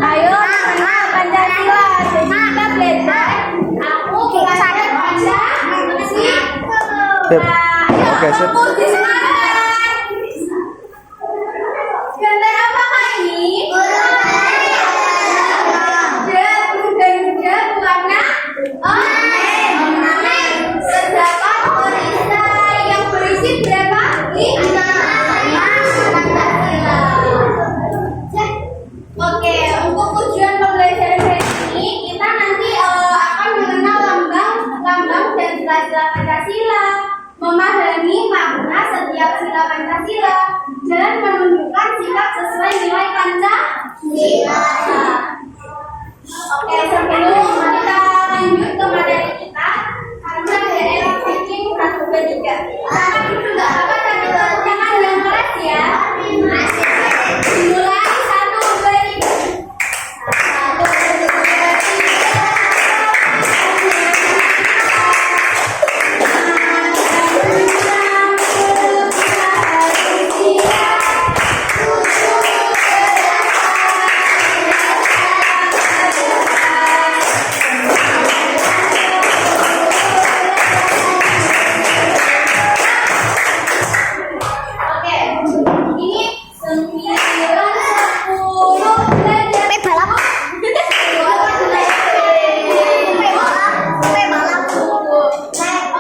Ayo kenal Pancasila. Jadi kita belajar. Aku belajar Pancasila. Oke, sip. Gambar apakah ini? Dan berwarna oranye. Terdapat tulisan yang berisi berapa? 5 Pancasila. Oke, untuk tujuan pembelajaran hari ini kita nanti akan mengenal lambang dan sila-sila Pancasila, memahami makna setiap sila Pancasila, dan menunjukkan sikap sesuai nilai Pancasila. Oke, sebelum kita lanjut ke materi kita, karena ada error checking 1, 2, 3. Akan dulu nggak apa, tapi jangan yang keras ya. Dimulai 1, 2, 3. 1, 2, Oke, ini 9, 10,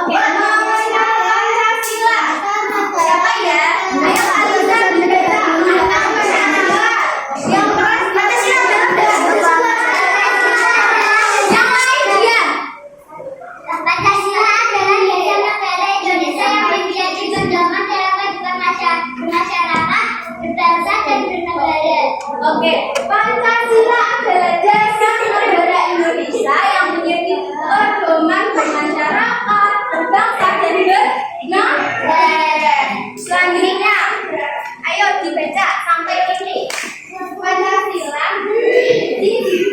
Oke, Pancasila. Siapa ya? Ayo Alisa dibaca. Yang keras Pancasila. Yang lain dia. Pancasila adalah gagasan negara Indonesia yang menjadi pedoman dalam kehidupan masyarakat, berbangsa dan bernegara. Oke, Pancasila adalah dasar negara Indonesia yang menjadi pedoman bermasyarakat, berbangsa dan bernegara. Selanjutnya, ayo dibaca sampai ini.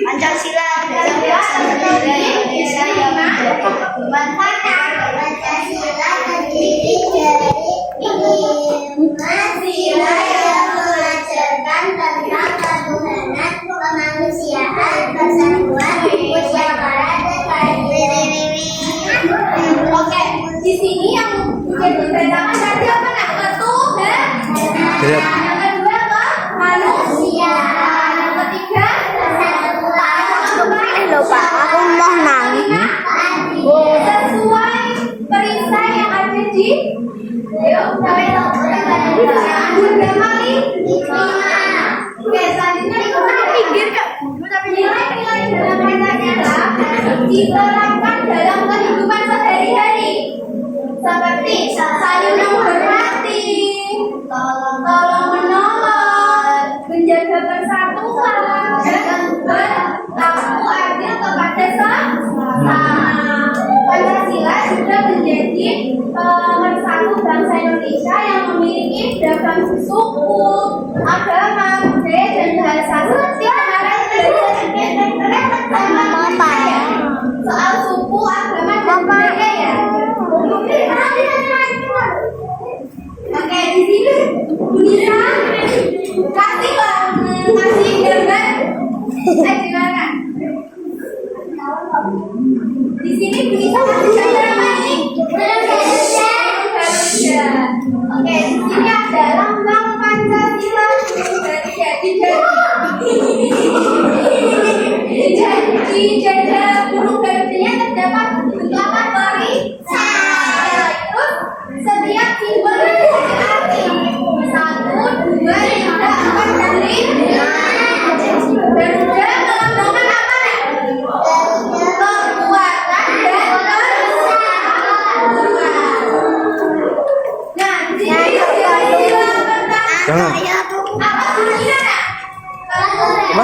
Pancasila adalah gagasan negara Indonesia yang menjadi pedoman Pancasila terdiri dari 5 sila yang mengajarkan tentang ketuhanan, kemanusiaan, persatuan, musyawarah, dan keadilan. Oke, di sini yang diberitakan tadi apa nak? Ketuhanan. Lihat. Yang kedua kemanusiaan. Yang ketiga persatuan. Yang keempat Aku mau nangis. sesuai perintah yang ada di ayo sampai yang kali 5. Oke, selanjutnya itu pinggir kak. Nilai-nilai dalam Pancasila diterapkan dalam kehidupan sehari-hari seperti saling menghormati, tolong menolong, menjaga persatuan, dan berlaku adil kepada sesama. Pancasila juga menjadi pemersatu bangsa Indonesia yang memiliki beragam suku, agama, budaya, dan bahasa. Seperti kemarin soal suku, agama, dan budaya ya. Oke, di sini bisa kasih gambar. Silakan. Di sini bisa kasih gambar apa ini? Garuda. Oke, di sini ada lambang Pancasila. Di jada burung garudanya terdapat bentuk apa? Barisan. Terus setiap simbol memiliki arti. 1, 2, 3, 4, dan 5. Garuda melambangkan apa? Kekuatan dan persatuan. Nah, di sini sila pertama. Jangan. Apa bunyinya nak? Apa?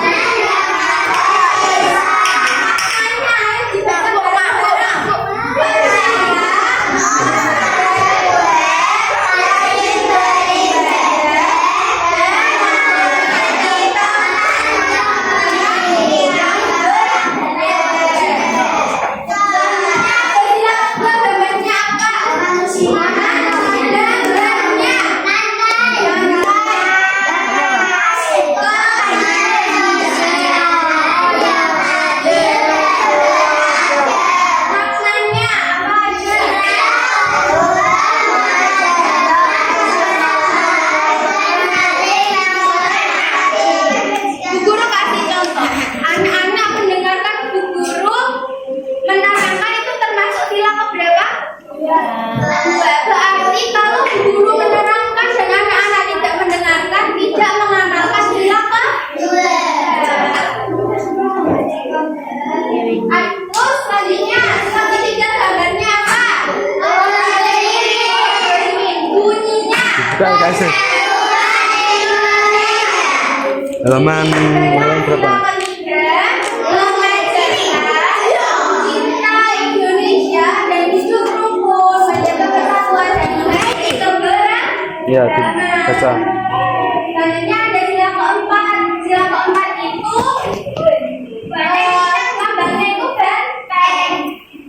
Buka kasih. Halaman berapa? Cinta Indonesia dan hidup rukun, menjaga persatuan dan unity keberagaman. Iya, baca. Selanjutnya ada sila keempat. Sila keempat itu lambangnya itu benteng.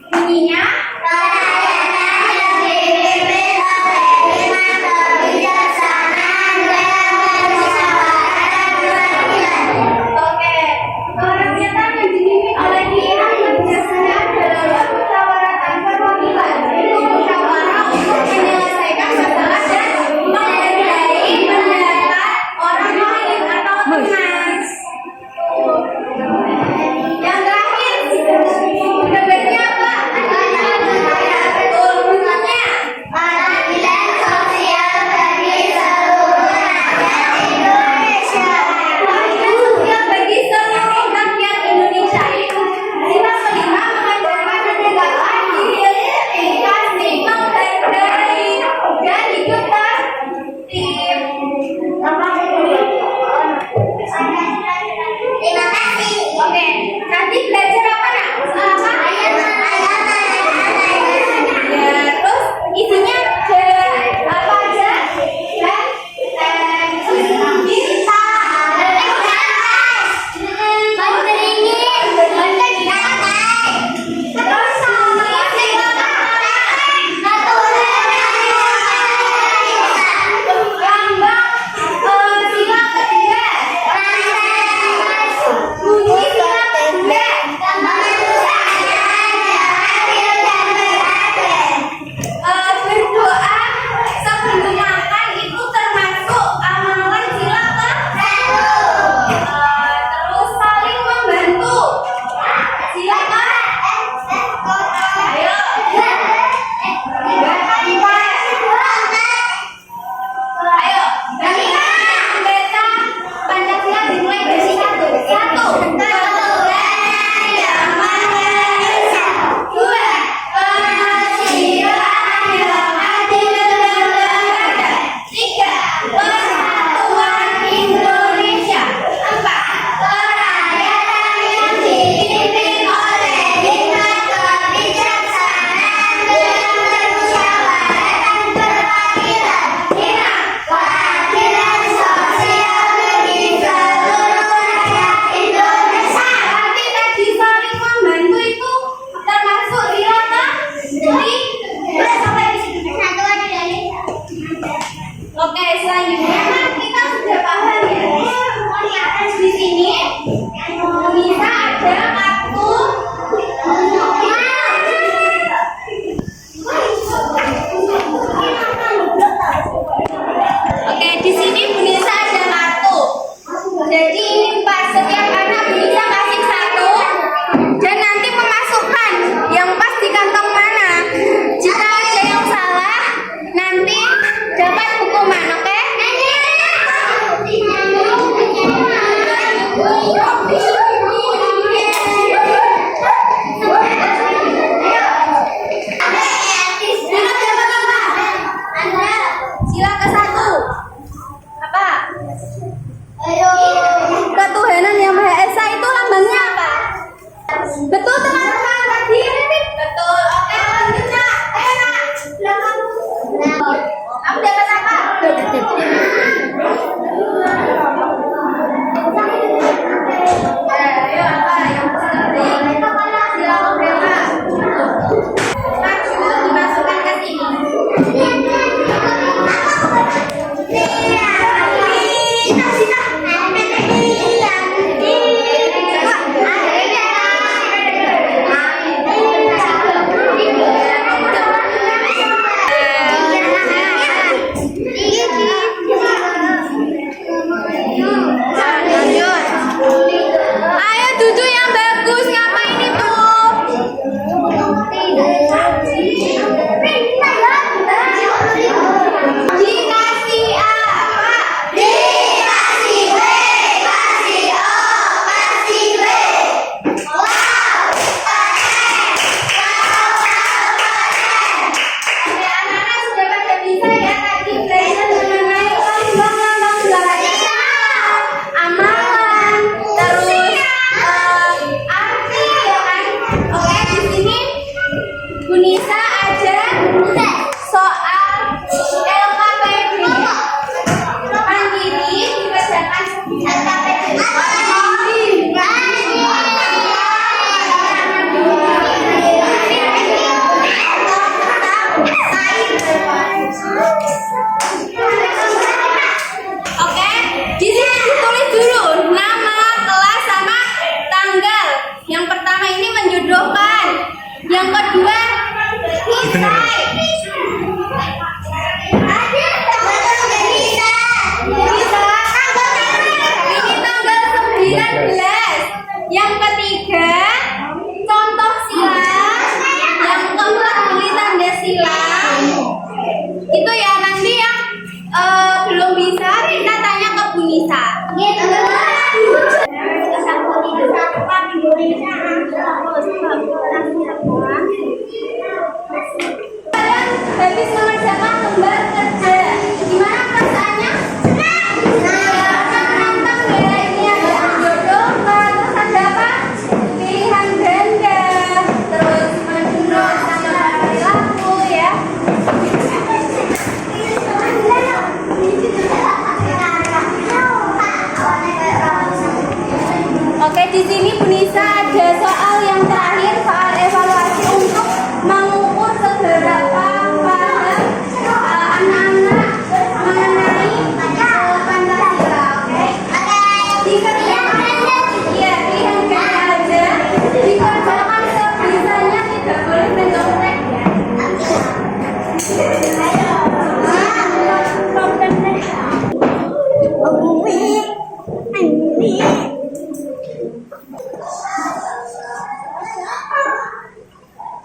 Bunyinya oke. Kerakyatan yang dipimpin oleh pilihan kebijaksanaan dalam musyawaratan perwakilan, yaitu musyawarah untuk menyelesaikan masalah dan menghargai pendapat orang lain atau teman. Yang terakhir, kebetulannya apa? Betul, bunyinya Keadilan sosial bagi seluruh rakyat Indonesia. keadilan sosial bagi seluruh rakyat Indonesia itu sila kelima mengajarkan menegakkan disiplin, kasih, menghargai, dan hidup tertib. Terima kasih. Oke, nanti belajar apa nak? Apa? Ya, terus isinya ada apa aja? Bisa. Terus sama lambang sila ketiga. Bunyi sila ketiga. Berdoa sebelum makan itu termasuk amalan sila terus saling membantu sila ayo ayo dari membaca Pancasila dimulai dari satu yang Maha Esa, dua kesusilaan yang adil dan beradab, tiga persatuan Indonesia, empat kerakyatan yang dipimpin oleh hikmat kebijaksanaan dengan bermusyawaratan perwakilan, lima keadilan sosial bagi seluruh rakyat Indonesia. Tapi tadi saling membantu itu termasuk sila jadi udah sampai di situ. Oke, selanjutnya kan kita sudah paham ya. Di sini bisa ada kartu. Oke, di sini Bu Nisa ada kartu. Jadi ini pas setiap anak Bu Nisa kasih satu dan nanti memasukkan yang pas di kantong mana. Jika ada yang salah, nanti dapat hukuman, oke?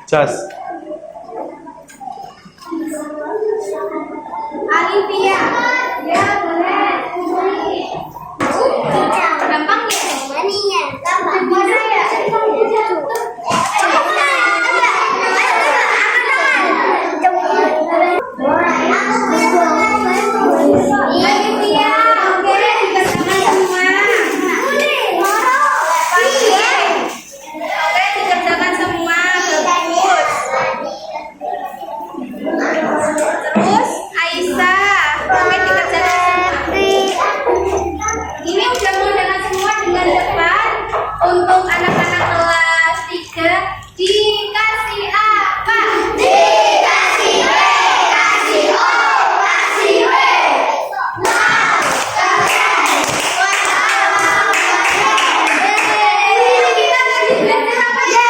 Cas. Alivia. Ya, boleh. Gampang ya? Maninya gampang. Mana ya? Alivia, oke, dikerjakan semua. Oke, dikerjakan semua. Bagus. Terus Aisyah, oke dikerjakan semua. Ini udah mengerjakan semua dengan depan. Untuk anak-anak kelas 3 dikasih apa? Dikasih B, kasih O, kasih W. Ini kita lagi belajar apa ya?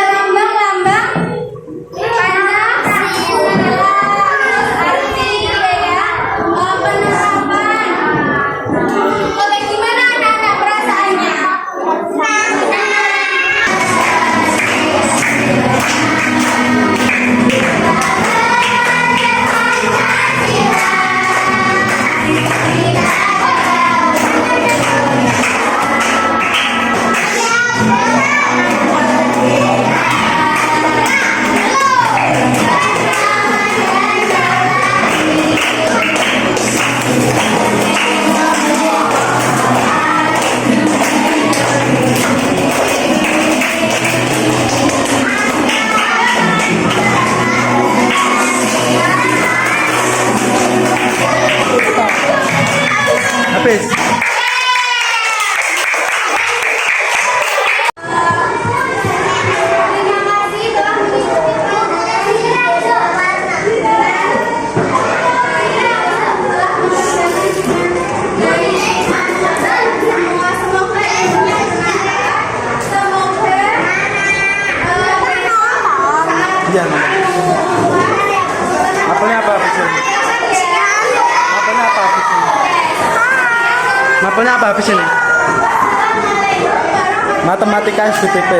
Lambang-lambang Pancasila. Arti ya, penerapan. Oke, gimana anak-anak perasaannya? Habis. Terima kasih telah mengikuti Iya. Apelnya apa habis ini? Apelnya apa habis ini? Apelnya apa habis ini? Matematika SBTP.